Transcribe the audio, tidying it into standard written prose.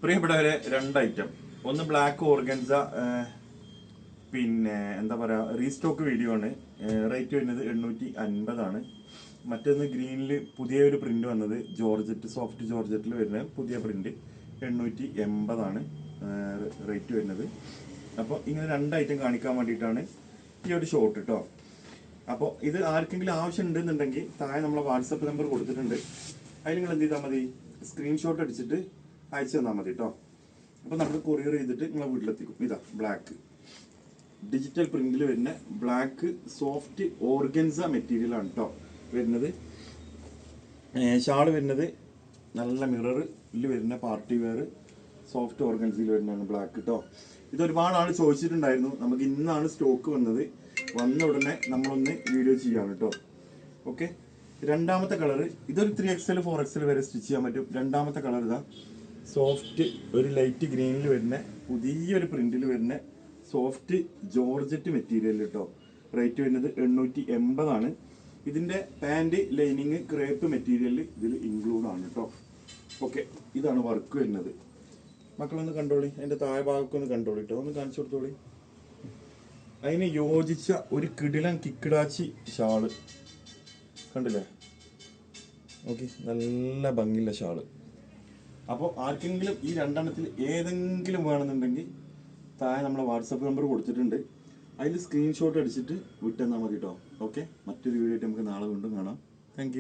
പ്രിയപ്പെട്ടവരെ, രണ്ട് ഐറ്റം. ഒന്ന് ബ്ലാക്ക് ഓർഗൻസ, പിന്നെ എന്താ പറയുക, റീസ്റ്റോക്ക് വീഡിയോ ആണ്. റേറ്റ് വരുന്നത് 850 മറ്റൊന്ന് ഗ്രീനിൽ പുതിയ ഒരു പ്രിന്റ് വന്നത്, ജോർജറ്റ്, സോഫ്റ്റ് ജോർജറ്റിൽ വരുന്ന പുതിയ പ്രിന്റ് 880 റേറ്റ് വരുന്നത്. അപ്പോൾ ഇങ്ങനെ രണ്ട് ഐറ്റം കാണിക്കാൻ വേണ്ടിയിട്ടാണ് ഈ ഒരു ഷോട്ട് കേട്ടോ. അപ്പോൾ ഇത് ആർക്കെങ്കിലും ആവശ്യം ഉണ്ടെന്നുണ്ടെങ്കിൽ താഴെ നമ്മളെ വാട്സപ്പ് നമ്പർ കൊടുത്തിട്ടുണ്ട്. അതിൽ നിങ്ങൾ എന്ത് ചെയ്താൽ മതി, സ്ക്രീൻഷോട്ട് അടിച്ചിട്ട് അയച്ചു തന്നാൽ മതി കേട്ടോ. അപ്പോൾ നമുക്ക് കൊറിയർ ചെയ്തിട്ട് നിങ്ങളെ വീട്ടിലെത്തിക്കും. ഇതാ ബ്ലാക്ക് ഡിജിറ്റൽ പ്രിന്റിൽ വരുന്ന ബ്ലാക്ക് സോഫ്റ്റ് ഓർഗൻസ മെറ്റീരിയൽ ആണ് കേട്ടോ വരുന്നത്. ഷാള് വരുന്നത് നല്ല മിററിൽ വരുന്ന പാർട്ടി വെയർ സോഫ്റ്റ് ഓർഗൻസിൽ വരുന്നതാണ് ബ്ലാക്ക് കേട്ടോ. ഇത് ഒരുപാട് ആൾ ചോദിച്ചിട്ടുണ്ടായിരുന്നു. നമുക്ക് ഇന്നാണ് സ്റ്റോക്ക് വന്നത്. വന്ന ഉടനെ നമ്മളൊന്ന് വീഡിയോ ചെയ്യാണ് കേട്ടോ. ഓക്കെ, രണ്ടാമത്തെ കളർ ഇതൊരു 3XL 4XL വരെ സ്റ്റിച്ച് ചെയ്യാൻ പറ്റും. രണ്ടാമത്തെ കളർ ഇതാ സോഫ്റ്റ് ഒരു ലൈറ്റ് ഗ്രീനിൽ വരുന്ന പുതിയൊരു പ്രിന്റിൽ വരുന്ന സോഫ്റ്റ് ജോർജറ്റ് മെറ്റീരിയൽ കേട്ടോ. റേറ്റ് വരുന്നത് 880. ഇതിന്റെ പാൻറ് ലൈനിങ് ക്രേപ്പ് മെറ്റീരിയൽ ഇതിൽ ഇൻക്ലൂഡ് ആണ് കേട്ടോ. ഓക്കെ, ഇതാണ് വർക്ക് വരുന്നത്. മക്കളൊന്ന് കണ്ടോളി, അതിന്റെ താഴെ ഭാഗമൊക്കെ ഒന്ന് കണ്ടോളി കേട്ടോ, ഒന്ന് കാണിച്ചു കൊടുത്തോളി. അതിന് യോജിച്ച ഒരു കിടിലൻ കിക്കിടാച്ചി ഷാള് കണ്ടില്ലേ? ഓക്കെ, നല്ല ഭംഗിയുള്ള ഷാള്. അപ്പോൾ ആർക്കെങ്കിലും ഈ രണ്ടെണ്ണത്തിൽ ഏതെങ്കിലും വേണമെന്നുണ്ടെങ്കിൽ താഴെ നമ്മളെ വാട്സപ്പ് നമ്പർ കൊടുത്തിട്ടുണ്ട്. അതിൽ സ്ക്രീൻഷോട്ട് അടിച്ചിട്ട് വിട്ടെന്നാൽ മതി കേട്ടോ. ഓക്കെ, മറ്റൊരു വീഡിയോ ആയിട്ട് നമുക്ക് നാളെ വീണ്ടും കാണാം. താങ്ക്